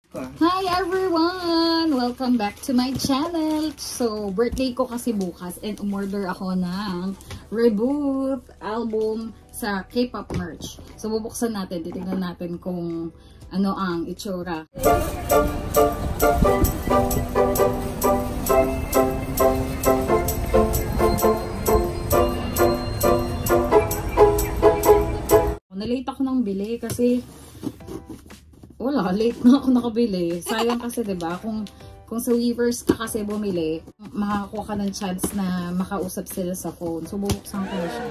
Hi everyone! Welcome back to my channel. So, birthday ko kasi bukas and umorder ako ng Reboot album sa K-pop merch. So, bubuksan natin. Titignan natin kung ano ang itsura. Nalate ako ng bili kasi wala, late na ako nakabili. Sayang kasi 'di ba kung sa Weverse ka kasi bumili, makakuha ka ng chance na makausap sila sa phone. So, bubuksan ko na siya.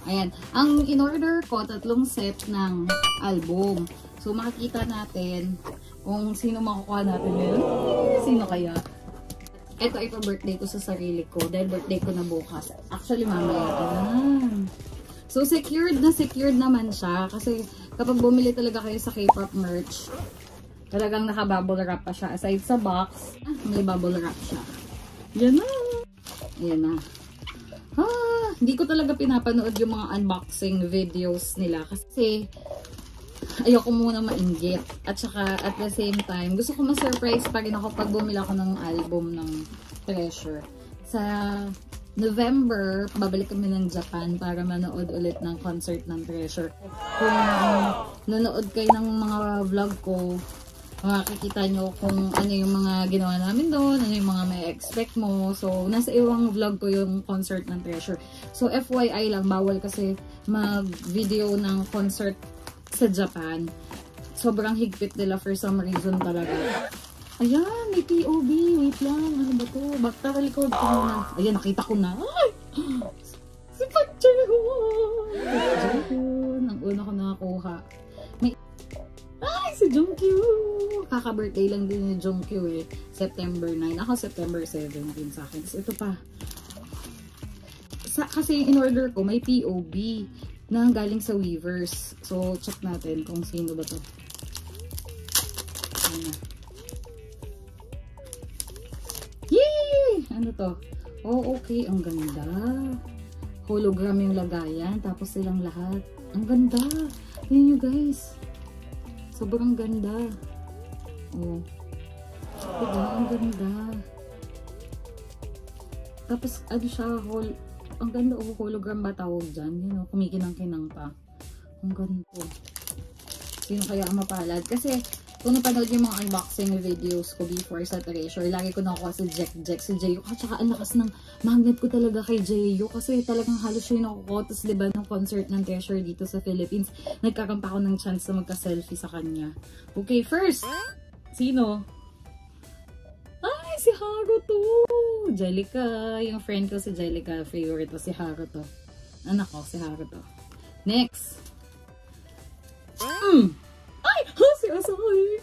Ayan. Ang in-order ko, 3 set ng album. So, makikita natin kung sino makukuha natin yun. Sino kaya? Ito birthday ko sa sarili ko. Dahil birthday ko na bukas. Actually, mamaya. Ayan. So, secured naman siya. Kasi, kapag bumili talaga kayo sa K-pop merch, talagang naka-bubble wrap pa siya. Aside sa box, may bubble wrap siya. Yan na. Ayan na. Hindi ko talaga pinapanood yung mga unboxing videos nila. Kasi, ayoko muna mainggit. At saka, at the same time, gusto ko ma-surprise pa rin ako pag bumili ako ng album ng Treasure. Sa November, babalik kami ng Japan para manood ulit ng concert ng Treasure. Kung nanood kayo ng mga vlog ko, makikita nyo kung ano yung mga ginawa namin doon, ano yung mga may expect mo. So, nasa iwang vlog ko yung concert ng Treasure. So, FYI lang, bawal kasi mag-video ng concert sa Japan. Sobrang higpit nila for some reason talaga. Ayan, may POV. Wait lang. Ano ba to? Bakta record ko muna. Ayan, nakita ko na. Ay! Si Park Jae-hoon! Jae-hoon. Ang una ko nakakuha. May... Ay, si Jongkyu! Kaka-birthday lang din ni Jongkyu eh. September 9. Ako September 17 sa akin. So, ito pa. Kasi in-order ko, may POV na galing sa Weverse. So, check natin kung sino ba to. Ayan. Ano to? Oh, okay. Ang ganda. Hologram yung lagayan. Tapos silang lahat. Ang ganda. Tingnan nyo guys. Sobrang ganda. Oh. Diba? Ang ganda. Tapos ano siya, ang ganda. Oh, hologram ba tawag dyan? Yun, kumikinang-kinang pa. Ang ganda. Sino kaya ang mapalad? Kasi kung napanood yung mga unboxing videos ko before sa Treasure, lagi ko nakuha si Jack, si Jaehyuk. At saka ang lakas ng magnet ko talaga kay Jaehyuk. Kasi talagang halos siya yung nakukuha. Tapos diba ng concert ng Treasure dito sa Philippines, nagkaroon pa ako ng chance na magka-selfie sa kanya. Okay, first, sino? Ay, si Haruto! Jellica. Yung friend ko si Jellica. Favorite ko si Haruto. Anak ko, si Haruto. Next. Ay! Si Asahi!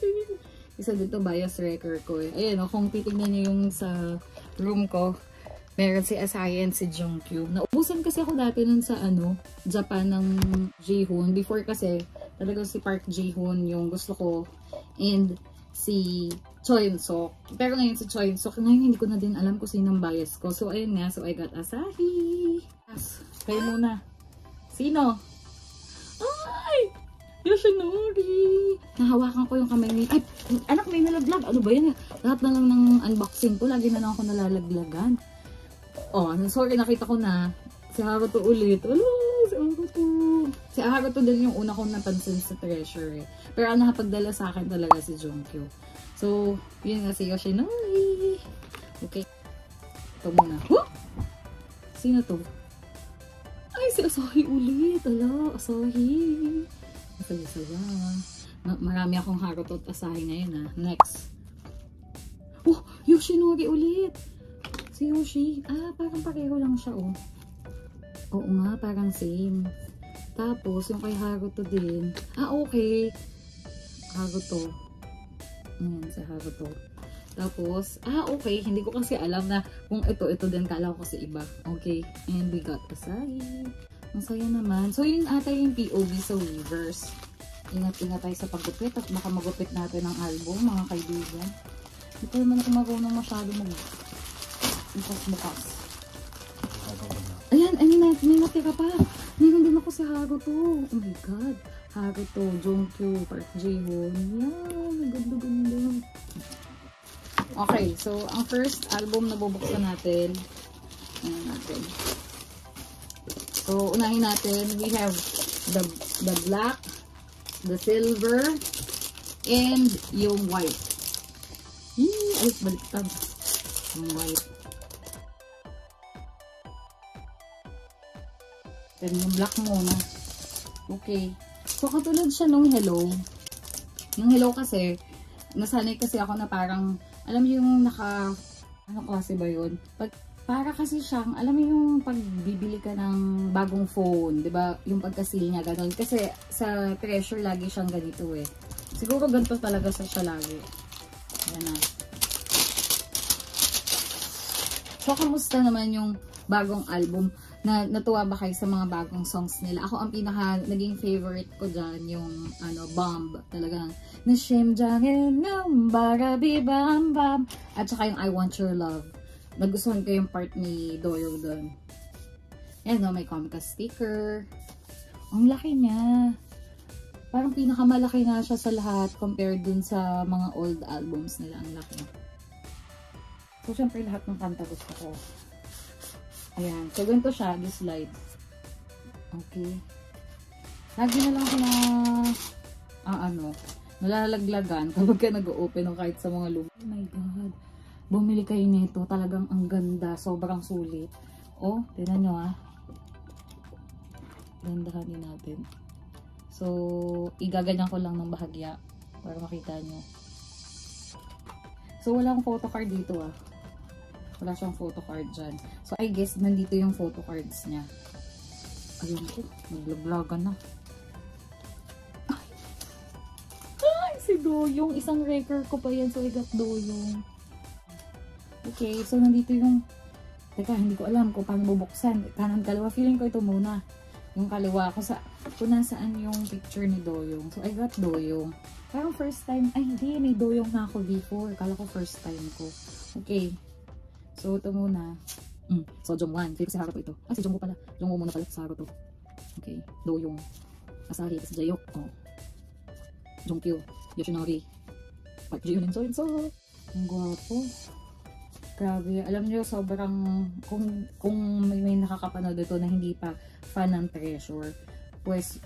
Isa dito bias wrecker ko eh. Ayan o, kung titignan niyo yung sa room ko, meron si Asahi and si Jongkyu. Naubusan kasi ako dati nun sa Japan ng Jihoon. Before kasi, talagang si Park Jihoon yung gusto ko. And si Choi Eun-sok. Pero ngayon si Choi Eun-sok, ngayon hindi ko na din alam kung sinong bias ko. So ayun nga, so I got Asahi. Kayo muna. Sino? Ay! Yoshinori! Nahawakan ko yung kamay niya. Ay, anak, may nalaglag. Ano ba yan? Lahat na lang ng unboxing ko, lagi na lang ako nalalaglagan. Oh, sorry, nakita ko na. Si Haruto ulit. Wala, si Haruto. Si Haruto din yung una kong napansin sa Treasure eh. Pero ang nakapagdala sa akin talaga si Jongkyu. So, yun nga si Yoshinori. Okay. Ito muna. Huh? Sino to? Ay, si Asahi ulit. Ala, Asahi. Saya-saya. Marami akong Haruto at Asahi ngayon ha. Next. Oh, Yoshinori ulit. Si Yoshi. Ah, parang pareho lang siya oh. Oo nga, parang same. Tapos, yung kay Haruto din. Ah, okay. Haruto. Ayan, si Haruto. Tapos, okay. Hindi ko kasi alam na kung ito din. Kala ko kasi iba. Okay. And we got Asahi. Masaya naman. So, yun ata yung POV sa Weverse. Ingat-ingat tayo sa paggupit at baka magupit natin ang album, mga kaibigan. Hindi pa naman ako marunong masyado bukas-bukas. Ayan, may natira pa. Meron din ako si Haruto. Oh my God. Haruto, Jongkyu, Park Jihoon. Yan, ganda-ganda. Okay, so ang first album na bubuksan natin. Ayan natin. So, unahin natin, we have the black, the silver, and yung white. Ay, baliktad. Yung white. Then, yung black muna. Okay. So, katulad siya nung hello. Nung hello kasi, nasanay kasi ako na parang, alam mo yung ano klase ba yun? Para kasi siyang, alam mo yung pagbibili ka ng bagong phone, di ba? Yung pagka-seal niya, gano'n. Kasi sa Treasure, lagi siyang ganito eh. Siguro ganito talaga siya lagi. Ayan na. So, kamusta naman yung bagong album? Natuwa ba kayo sa mga bagong songs nila? Ako, ang pinaka naging favorite ko dyan, yung Bomb. Talagang, Nashimjangin ng Barabi Bam Bam. At saka yung I Want Your Love. Nagustuhan ko yung part ni Doyoung doon. Ayan no, may Comcast sticker. Ang laki niya. Parang pinakamalaki na siya sa lahat compared dun sa mga old albums nila. Ang laki. So, syempre lahat ng kanta gusto ko. Ayan. So, ganito siya. This slide. Okay. Lagi na lang ako na nalalaglagan kapag ka nag-open o kahit sa mga luma. Oh my God. Bumili kayo nito. Talagang ang ganda. Sobrang sulit. Oh, tingnan nyo ah. Gandahanin natin. So, igaganyan ko lang ng bahagya para makita nyo. So, wala akong photocard dito ah. Wala siyang photocard dyan. So, I guess nandito yung photocards niya. Ayun ko. Naglaglagan na. Ay, si Doyoung. Isang record ko pa yan. So, I got Doyoung. Okay, so nandito yung, teka, hindi ko alam kung paano bubuksan. Kanan kaliwa, feeling ko ito muna. Yung kaliwa ko kung nasaan yung picture ni Doyoung. So, I got Doyoung. Parang first time, ay hindi, may Doyoung na ako before. Kala ko first time ko. Okay. So, ito muna. So, Jongwan. Feel ko si Haruto ito. Ah, si Jongwoo pala. Jongwoo muna pala sa Haruto. Okay. Doyoung. Asahi. Tapos Jaehyuk. Oh. Jongkyu. Yoshinori. Park Ji-yoon and so. Ang gwapo. Grabe. Alam nyo, sobrang, kung may nakakapanood ito na hindi pa fan ng Treasure, pues,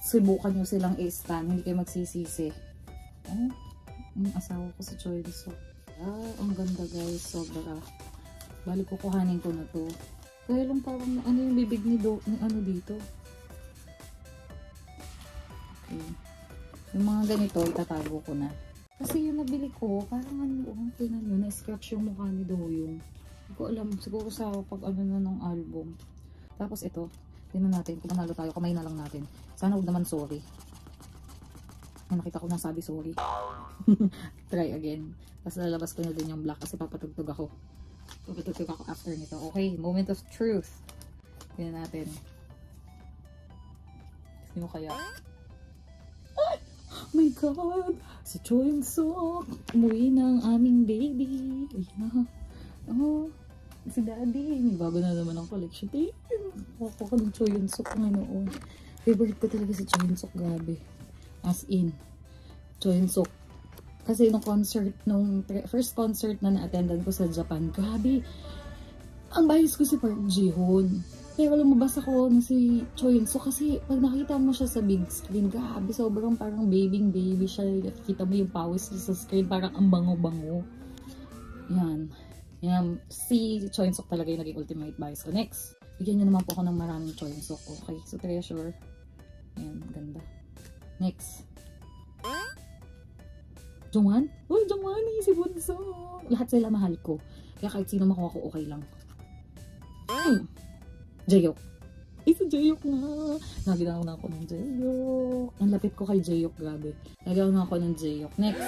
subukan nyo silang i-stan. Hindi kayo magsisisi. Oh, ang asawa ko si Choi Lee-suk. Ah, ang ganda guys. Sobra. Balik ko kuhanin ko na to. Kaya lang parang, ano yung bibig ni dito. Okay. Yung mga ganito, itatago ko na. Kasi yung nabili ko, parang tingnan nyo, na-scratch yung mukha ni Doyoung. Hindi ko alam, siguro sa pag na ng album. Tapos ito, tingnan natin, kung manalo tayo, kamay na lang natin. Sana huwag naman sorry. Nakita ko na sabi sorry. Try again. Tapos lalabas ko na din yung black kasi papatugtog ako. Papatugtog ako after nito. Okay, moment of truth. Tingnan natin. Sino kaya? Oh my God! Si Choyoung-suk! Umuwi ng aming baby! Ayun na. Oh, si Daddy! May bago na naman ang collection. Ako ka ng Choyoung-suk ngayon. Favorite ko talaga si Choyoung-suk. Grabe. As in. Choyoung-suk. Kasi nung concert, nung first concert na na-attendan ko sa Japan, grabe. Ang bias ko si Park Ji-hoon. Pero lumabas ako na si Choyoung-suk kasi pag nakita mo siya sa big screen, grabe, sobrang parang baby siya. Kita mo yung pawis sa screen, parang ang bango-bango. Yan. Yan. Si Choyoung-suk talaga yung naging ultimate bias ko. Next, bigyan nyo naman po ako ng maraming Choyoung-suk. Okay, so Treasure. Yan, ganda. Next. Jongwan? Uy, Jongwan, si Bunso. Lahat sila mahal ko. Kaya kahit sino makuha ko, okay lang. Jaehyuk. Si Jaehyuk na. Naginaw na ako ng Jaehyuk. Ang lapit ko kay Jaehyuk, grabe. Naginaw na ako ng Jaehyuk. Next.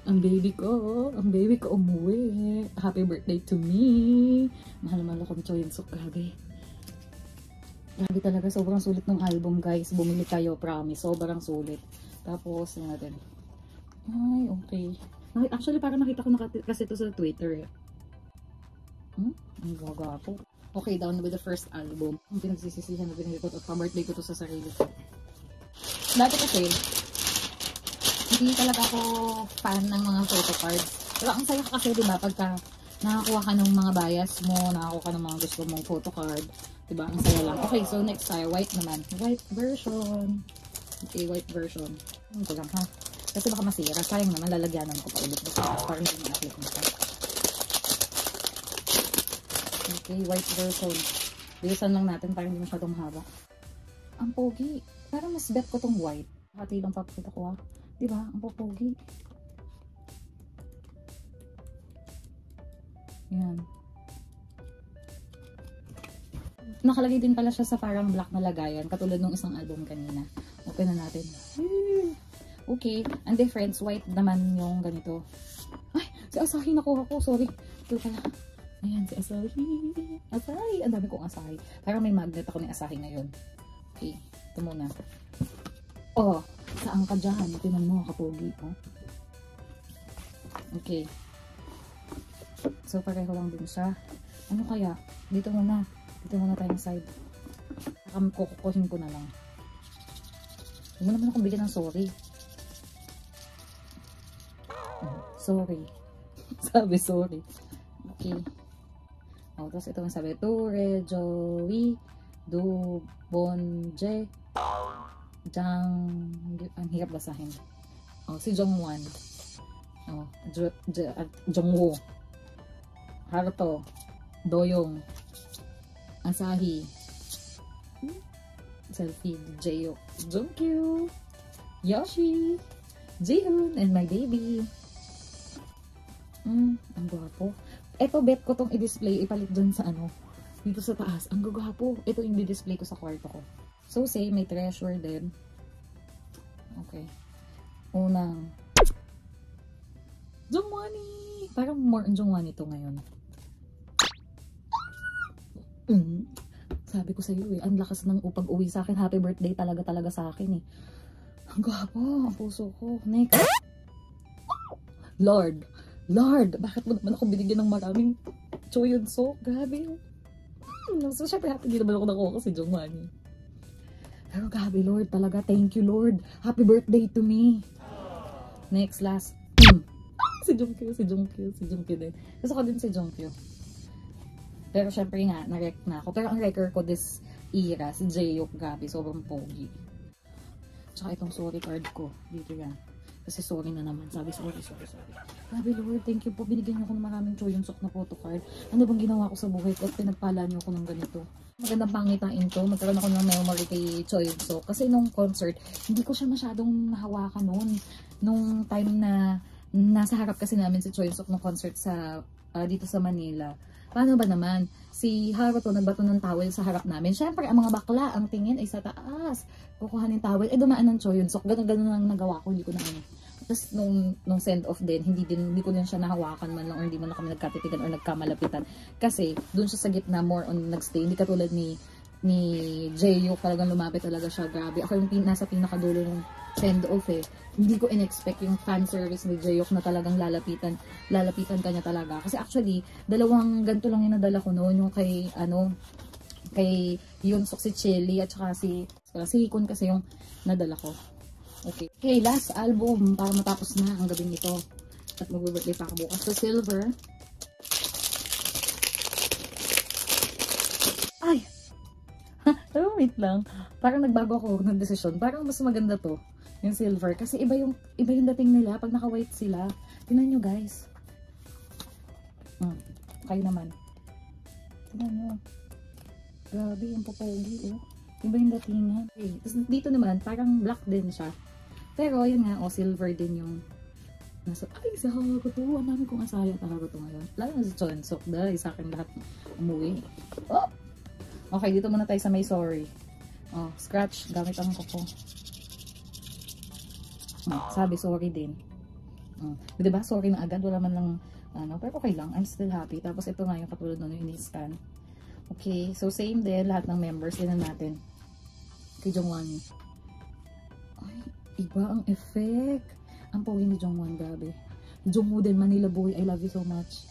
Ang baby ko umuwi. Happy birthday to me. Mahal-mahal ako ng Choyoung-suk, grabe. Grabe talaga, sobrang sulit ng album guys. Bumili kayo, promise. Sobrang sulit. Tapos, natin. Ay, okay. Actually, parang nakita ko na kasi ito sa Twitter eh. Ang gagapo. Okay, down with the first album. Ang pinagsisisihan na binili ko ito. Pa-birthday ko to sa sarili ko. Dati kasi, hindi talaga ako fan ng mga photo cards. Pero ang saya kasi, diba, pagka nakakuha ka ng mga bias mo, nakakuha ka ng mga gusto mong photo card, diba, ang saya lang. Okay, so next tayo, white naman. White version. Okay, white version. Ito lang ha. Kasi baka masira. Sayang naman, lalagyanan ko pa ulit. Parang hindi na-apply ko pa. Okay, white version. Bilisan lang natin para hindi masyadong haba. Ang pogi. Parang mas bet ko tong white. Hati lang papakita ko ha. Diba? Ang pogi. Yan. Nakalagay din pala siya sa parang black na lagayan. Katulad ng isang album kanina. Open na natin. Okay. Ang difference, white naman yung ganito. Ay! Si Asahi nakuha ko. Sorry. Ito pala. Ayan, si Asahi. Asahi. Ang dami kong Asahi. Parang may magnet ako ni Asahi ngayon. Okay. Ito muna. Oh, saan ka dyan? Tinan mo, kapogi. Oh. Okay. So, pareho lang din siya. Ano kaya? Dito muna. Dito muna tayong side. Kukukuhin ko na lang. Huwag mo naman akong bigyan ng sorry. Sorry. Sabi sorry. Okay. Oh, tapos ito ang sabi. Ture, Joey, Du, Bonje, Jang, ang hirap basahin. Oh, si Jongwan. Oh, Jongwoo. Haruto, Doyong, Asahi, Selfie, Jaehyuk, Jungkyu, Yoshi, Jihoon, and my baby. Ang gwapo. Ito, bet ko tong i-display, ipalit dun sa ano, dito sa taas. Ang gwapo. Ito yung i-display ko sa kwarto ko. So, say, may treasure din. Okay. Unang, Jongwani! Parang more on Jongwani ito ngayon. Sabi ko sa iyo ang lakas ng upag-uwi sa akin. Happy birthday talaga sa akin eh. Ang gwapo, ang puso ko. Next. Lord, bakit mo naman ako binigyan ng maraming choyonso? Grabe. So, syempre, happy din naman ako nakuha kasi Jongwani. Pero grabe, Lord, talaga. Thank you, Lord. Happy birthday to me. Next, last. Si Jungkyu din. Gusto ko din si Jungkyu. Pero syempre nga, na-rec na ako. Pero ang record ko this era, si Jaehyuk, grabe, sobrang pogi. Tsaka itong sorry card ko. Dito yan. Kasi sorry na naman. Sabi, sorry. Grabe, Lord, thank you po. Binigyan niyo ako ng maraming choyonsok na photo card. Ano bang ginawa ko sa buhay ko at pinagpala niyo ako ng ganito? Magandang pangitain to. Magkaroon ako ng memory kay Choyonsok. Kasi nung concert, hindi ko siya masyadong nahawakan noon. Nung time na nasa harap kasi namin si Choyonsok nung concert sa dito sa Manila. Paano ba naman? Si Haruto nagbato ng towel sa harap namin. Syempre, ang mga bakla, ang tingin ay sa taas. Kukuha ng towel. Dumaan ng Choyonsok. Ganun ang nagawa ko. Hindi ko na ano. Tapos, nung send-off din, hindi ko din siya nahawakan man lang or hindi man lang kami nagkatitigan or nagkamalapitan. Kasi, dun siya sa gitna, more on nagstay. Hindi katulad ni Jaehyuk, talagang lumapit talaga siya. Grabe. Ako yung nasa pinakadulo ng send-off eh. Hindi ko in-expect yung fan service ni Jaehyuk na talagang lalapitan ka niya talaga. Kasi actually, dalawang ganito lang yung nadala ko noon. Yung kay Yoonsuk, si Chilli, at saka si Hikun kasi yung nadala ko. Okay, last album para matapos na ang gabing ito. At mag-birthday pa ako bukas. So, Silver. Ay! Oh, wait lang. Parang nagbago ako ng desisyon. Parang mas maganda to, yung Silver. Kasi iba yung dating nila pag naka-white sila. Tingnan nyo, guys. Kayo naman. Tingnan nyo. Grabe, yung papogi, oh. Iba yung datingan. Okay. Tapos dito naman, parang black din siya. Pero, yun nga, silver din yung nasa, ay, sa Haruto. Ang dami kong asaya sa Haruto ngayon. Lalo na si Choyonsok, dahil sa akin lahat umuwi. Oh! Okay, dito muna tayo sa may sorry. Oh, scratch. Gamit ang kuko. Sabi, sorry din. Diba, sorry na agad. Wala man lang, pero okay lang. I'm still happy. Tapos, ito nga yung katulad nun, yung ini-scan. Okay, so same din. Lahat ng members din natin. Kay Jongwani. Ay, iba ang effect. Ang pogi ni Jongwon, grabe. Jongwoo din, Manila Boy. I love you so much.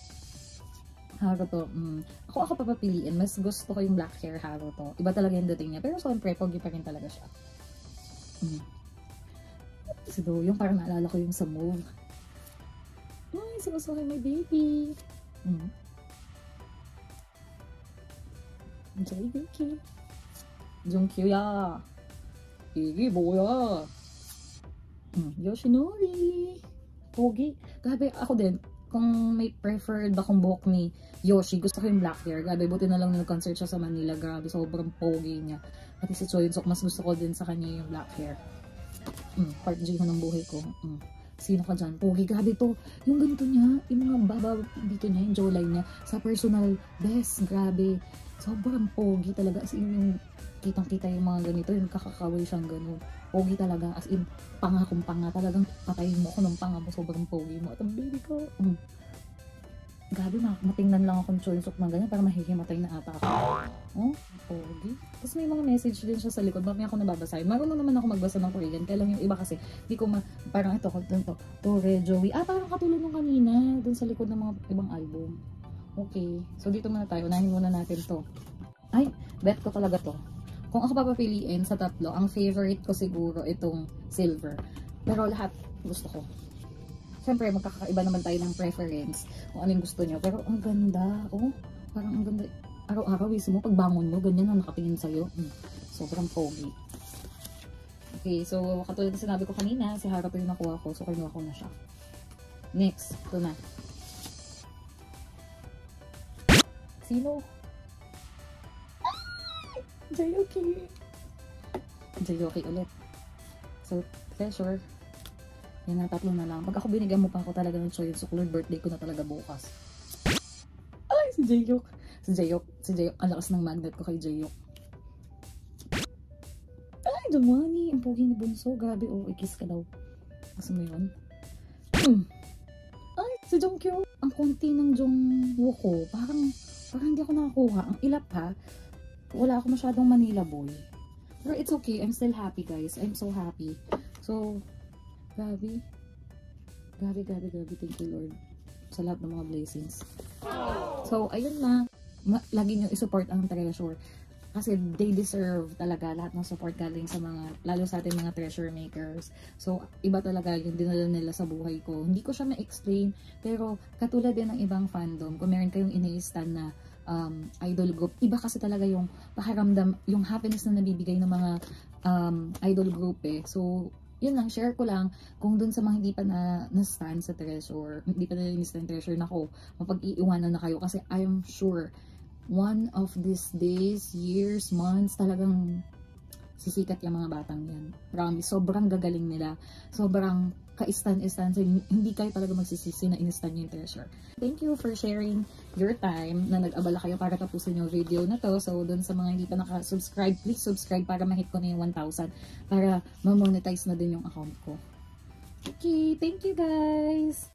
Haruto, ako papapiliin. Mas gusto ko yung black hair Haruto. Iba talaga yung dating niya. Pero syempre, pogi pa rin talaga siya. Si Do, yung parang naalala ko yung sa Move. Ay, sinusuhay my baby. Jongki. Jongki ya. Igi, boya. Yoshinori. Pogi. Grabe, ako din. Kung may preferred akong buhok ni Yoshi, gusto ko yung black hair. Grabe, buti na lang nag-concert siya sa Manila. Grabe, sobrang pogi niya. Pati si Choi Sok, mas gusto ko din sa kanya yung black hair. Part J ko ng buhay ko. Sino ka dyan? Pogi, grabe to. Yung ganito niya, yung mga baba dito niya, yung jawline niya, sa personal best, grabe. Sobrang pogi talaga. As in, yung kitang-kita yung mga ganito, yung kakakaway siyang ganun. Pogi talaga, as in, panga kung panga. Talagang patayin mo ko ng panga mo, sobrang pogi mo. At ang baby ko, grabe, matingnan lang akong Chonsok ng ganyan para mahihimatay na ata ako. Oh, pogi. Tapos may mga message din siya sa likod, mamaya ako nababasahin. Marunong naman ako magbasa ng Korean, kaya lang yung iba kasi, di ko parang ito, Tore, Joey. Parang katulad nung kanina, dun sa likod ng mga ibang album. Okay, so dito muna tayo, unahin muna natin to. Ay, bet ko talaga to. Kung ako papapiliin sa tatlo, ang favorite ko siguro itong silver. Pero lahat gusto ko. Siyempre, magkakaiba naman tayo ng preference kung ano yung gusto nyo. Pero ang ganda. Oh, parang ang ganda. Araw-araw, mo, pagbangon mo, ganyan ang nakatingin sa'yo. Sobrang pogi. Okay, so katulad na sinabi ko kanina, si Harap yung nakuha ko. So, kinuha ko na siya. Next, ito na. Sino? Jayoki. Jayoki ulit. So, Treasure. Yan na, tatlo na lang. Pag ako binigyan mo pa ako talaga ng choice, so Lord, birthday ko na talaga bukas. Ay, si Jayok. Si Jayok. Ang lakas ng magnet ko kay Jayok. Ay, Jongwani. Ang pogi ni Bunso. Grabe, oh, i-kiss ka daw. Gusto mo yun? Ay, si Jongkyo. Ang konti ng Jongwoo ko. Parang hindi ako nakakuha. Ang ilap ha. Wala ako masyadong Manila boy. Pero it's okay. I'm still happy, guys. I'm so happy. So, grabe. Grabe. Thank you, Lord. Sa lahat ng mga blessings. So, ayun na. Lagi nyo isupport ang Treasure. Kasi they deserve talaga lahat ng support galing sa mga, lalo sa ating mga treasure makers. So, iba talaga yung dinala nila sa buhay ko. Hindi ko siya ma-explain, pero katulad din ng ibang fandom, kung meron kayong ini-stan na idol group, iba kasi talaga yung pakiramdam, yung happiness na nabibigay ng mga idol group eh. So, yun lang, share ko lang kung dun sa mga hindi pa na-stan sa treasure, hindi pa na-stan treasure, nako, mapag-iiwanan na kayo kasi I am sure one of these days, years, months, talagang sisikat yung mga batang yan. Promise, sobrang gagaling nila. Sobrang ka-stan-stan. So, hindi kayo talaga magsisisi na in-stan yung treasure. Thank you for sharing your time na nag-abala kayo para tapusin yung video na to. So, dun sa mga hindi pa naka-subscribe, please subscribe para ma-hit ko na yung 1,000 para ma-monetize na din yung account ko. Okay, thank you guys!